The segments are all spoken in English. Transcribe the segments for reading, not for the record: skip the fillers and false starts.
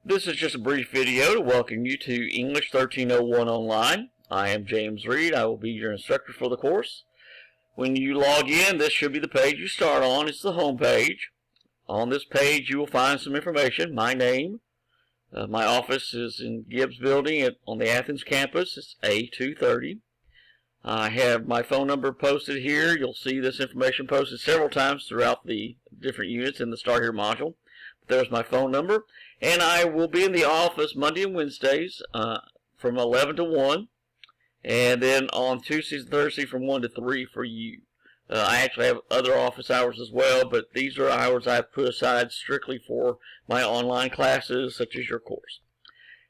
This is just a brief video to welcome you to English 1301 Online. I am James Reed. I will be your instructor for the course. When you log in, this should be the page you start on. It's the home page. On this page, you will find some information. My name. My office is in Gibbs Building on the Athens campus. It's A230. I have my phone number posted here. You'll see this information posted several times throughout the different units in the Start Here module. There's my phone number. And I will be in the office Monday and Wednesdays from 11 to 1. And then on Tuesdays and Thursdays from 1 to 3 for you. I actually have other office hours as well, but these are hours I've put aside strictly for my online classes, such as your course.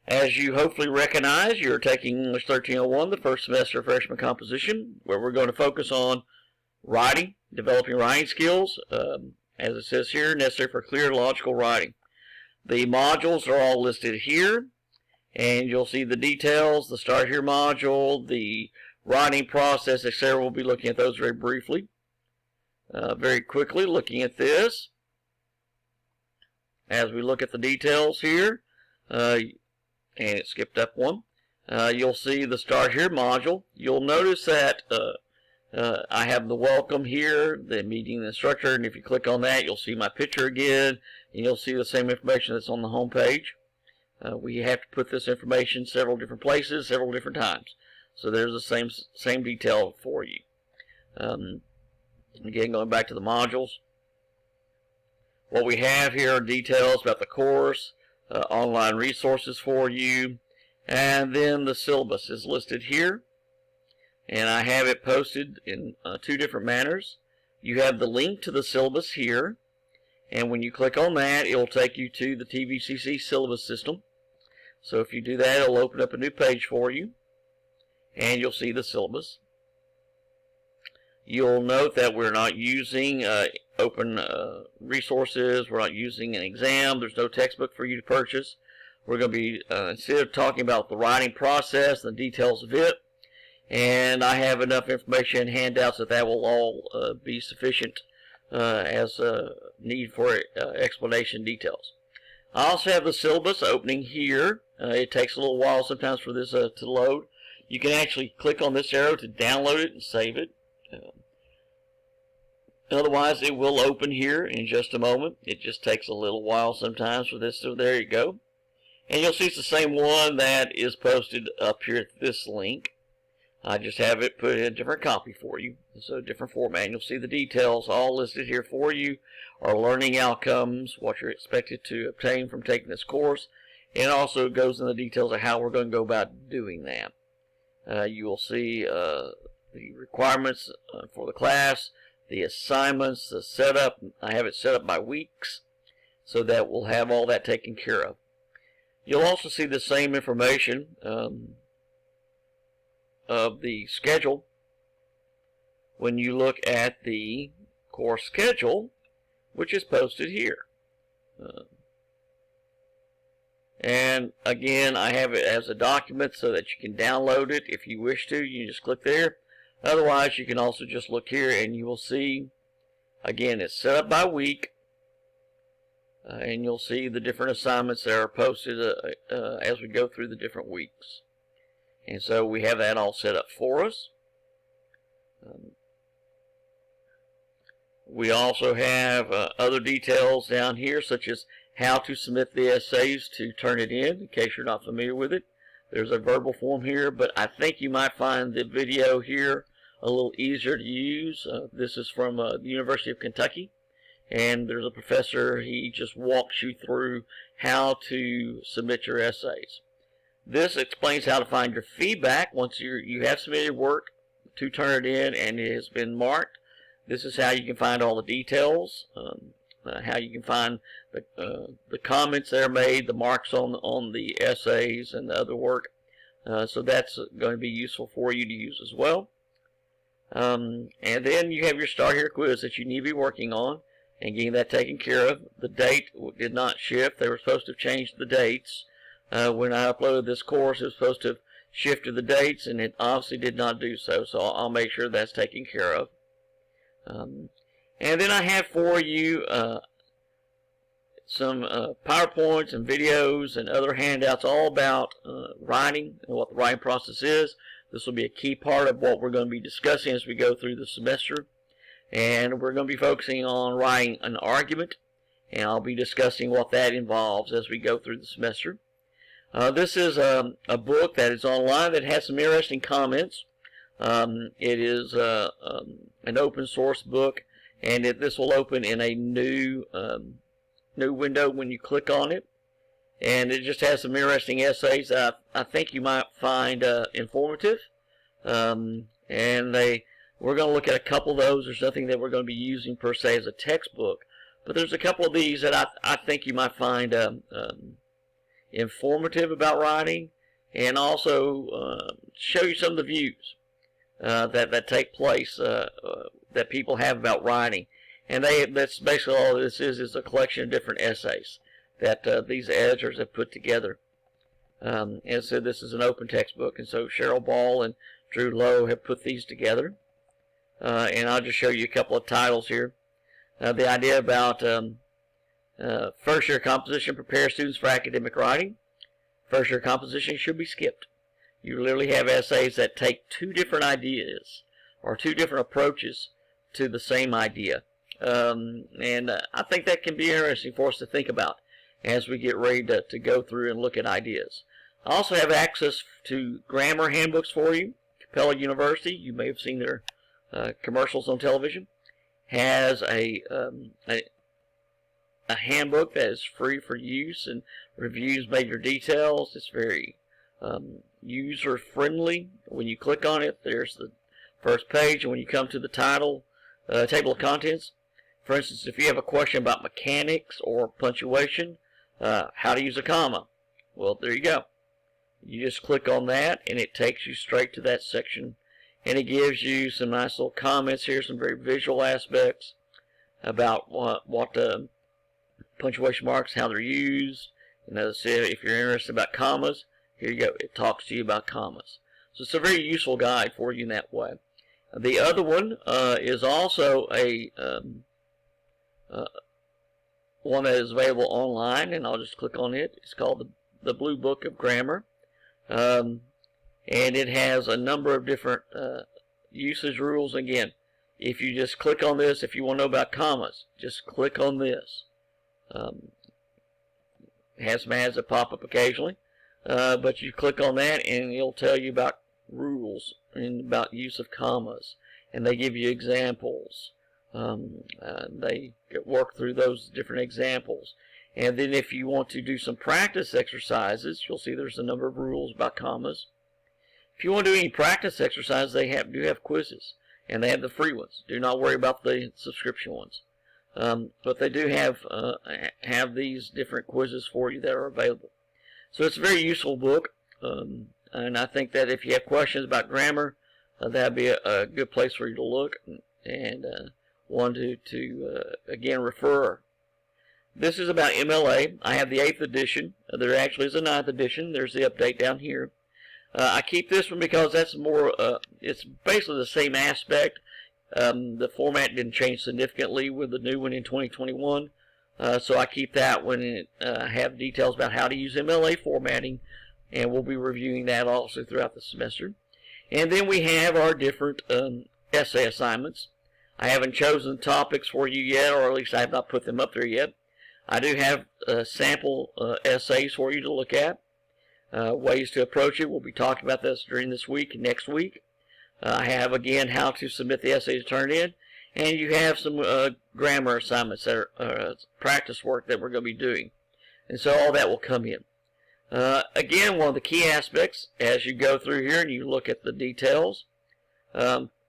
As you hopefully recognize, you're taking English 1301, the first semester of freshman composition, where we're going to focus on writing, developing writing skills, as it says here, necessary for clear logical writing. The modules are all listed here, and you'll see the details, the Start Here module, the writing process, etc. We'll be looking at those very briefly. Very quickly, looking at this. As we look at the details here, and it skipped up one, you'll see the Start Here module. You'll notice that I have the welcome here, the meeting the instructor, and if you click on that, you'll see my picture again, and you'll see the same information that's on the home page. We have to put this information several different places, several different times. So there's the same detail for you. Again, going back to the modules, what we have here are details about the course, online resources for you, and then the syllabus is listed here. And I have it posted in two different manners. You have the link to the syllabus here, and when you click on that, it will take you to the TVCC syllabus system. So if you do that, it'll open up a new page for you, and you'll see the syllabus. You'll note that we're not using open resources. We're not using an exam. There's no textbook for you to purchase. We're going to be, instead of talking about the writing process and the details of it, and I have enough information and handouts that will all be sufficient as need for explanation details. I also have the syllabus opening here. It takes a little while sometimes for this to load. You can actually click on this arrow to download it and save it. Otherwise, it will open here in just a moment. It just takes a little while sometimes for this. So there you go. And you'll see it's the same one that is posted up here at this link. I just have it put in a different copy for you. So a different format. And you'll see the details all listed here for you. Our learning outcomes, what you're expected to obtain from taking this course. And it also goes into the details of how we're going to go about doing that. You will see the requirements for the class, the assignments, the setup. I have it set up by weeks so that we'll have all that taken care of. You'll also see the same information of the schedule when you look at the course schedule, which is posted here. And again, I have it as a document so that you can download it if you wish to. You just click there. Otherwise, you can also just look here and you will see, again, it's set up by week. And you'll see the different assignments that are posted as we go through the different weeks. And so we have that all set up for us. We also have other details down here, such as how to submit the essays to turn it in case you're not familiar with it. There's a verbal form here, but I think you might find the video here a little easier to use. This is from the University of Kentucky, and there's a professor. He just walks you through how to submit your essays. This explains how to find your feedback once you have submitted work to turn it in and it has been marked. This is how you can find all the details, how you can find the comments that are made, the marks on the essays and the other work. So that's going to be useful for you to use as well. And then you have your Start Here quiz that you need to be working on and getting that taken care of. The date did not shift. They were supposed to have changed the dates. When I uploaded this course, it was supposed to have shifted the dates, and it obviously did not do so. So I'll make sure that's taken care of. And then I have for you some PowerPoints and videos and other handouts all about writing and what the writing process is. This will be a key part of what we're going to be discussing as we go through the semester. And we're going to be focusing on writing an argument, and I'll be discussing what that involves as we go through the semester. This is a book that is online that has some interesting comments. It is an open source book, and this will open in a new window when you click on it. And it just has some interesting essays that I think you might find informative. We're going to look at a couple of those. There's nothing that we're going to be using per se as a textbook, but there's a couple of these that I think you might find informative about writing, and also show you some of the views that take place that people have about writing. And that's basically all this is a collection of different essays that these editors have put together. As I said, this is an open textbook, and so Cheryl Ball and Drew Lowe have put these together. And I'll just show you a couple of titles here. The idea about first year composition prepares students for academic writing. First year composition should be skipped. You literally have essays that take two different ideas or two different approaches to the same idea. I think that can be interesting for us to think about as we get ready to go through and look at ideas. I also have access to grammar handbooks for you. Capella University, you may have seen their commercials on television, has a handbook that is free for use and reviews major details. It's very user friendly. When you click on it, there's the first page, and when you come to the title, table of contents, for instance, if you have a question about mechanics or punctuation, how to use a comma, well, there you go. You just click on that, and it takes you straight to that section, and it gives you some nice little comments here, some very visual aspects about what punctuation marks, how they're used. And as I said, if you're interested about commas, here you go. It talks to you about commas. So it's a very useful guide for you in that way. The other one is also a one that is available online, and I'll just click on it. It's called the Blue Book of Grammar. And it has a number of different usage rules. Again, if you just click on this, if you want to know about commas, just click on this. It has some ads that pop up occasionally, but you click on that and it'll tell you about rules and about use of commas, and they give you examples. They work through those different examples. And then if you want to do some practice exercises, you'll see there's a number of rules about commas. If you want to do any practice exercises, they do have quizzes, and they have the free ones. Do not worry about the subscription ones. But they do have these different quizzes for you that are available. So it's a very useful book, and I think that if you have questions about grammar, that'd be a good place for you to look and one to again refer. This is about MLA. I have the 8th edition. There actually is a 9th edition. There's the update down here. I keep this one because that's more, it's basically the same aspect. The format didn't change significantly with the new one in 2021. So I keep that one and have details about how to use MLA formatting, and we'll be reviewing that also throughout the semester. And then we have our different essay assignments. I haven't chosen topics for you yet, or at least I have not put them up there yet. I do have sample essays for you to look at. Ways to approach it. We'll be talking about this during this week and next week. I have, again, how to submit the essay to turn in. And you have some grammar assignments that are practice work that we're going to be doing. And so all that will come in. Again, one of the key aspects as you go through here and you look at the details,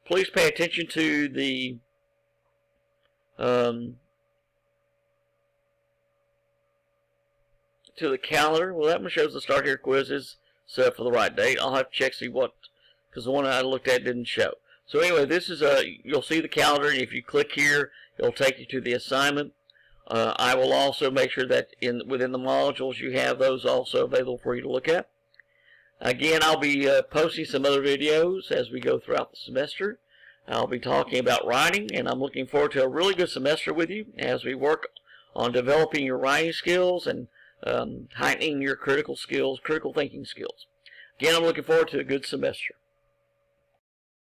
please pay attention to the calendar. Well, that one shows the Start Here quizzes set for the right date. I'll have to check see what, because the one I looked at didn't show. So anyway, this is you'll see the calendar, and if you click here, it'll take you to the assignment. I will also make sure that within the modules you have those also available for you to look at. Again, I'll be posting some other videos as we go throughout the semester. I'll be talking about writing, and I'm looking forward to a really good semester with you as we work on developing your writing skills and heightening your critical thinking skills. Again, I'm looking forward to a good semester.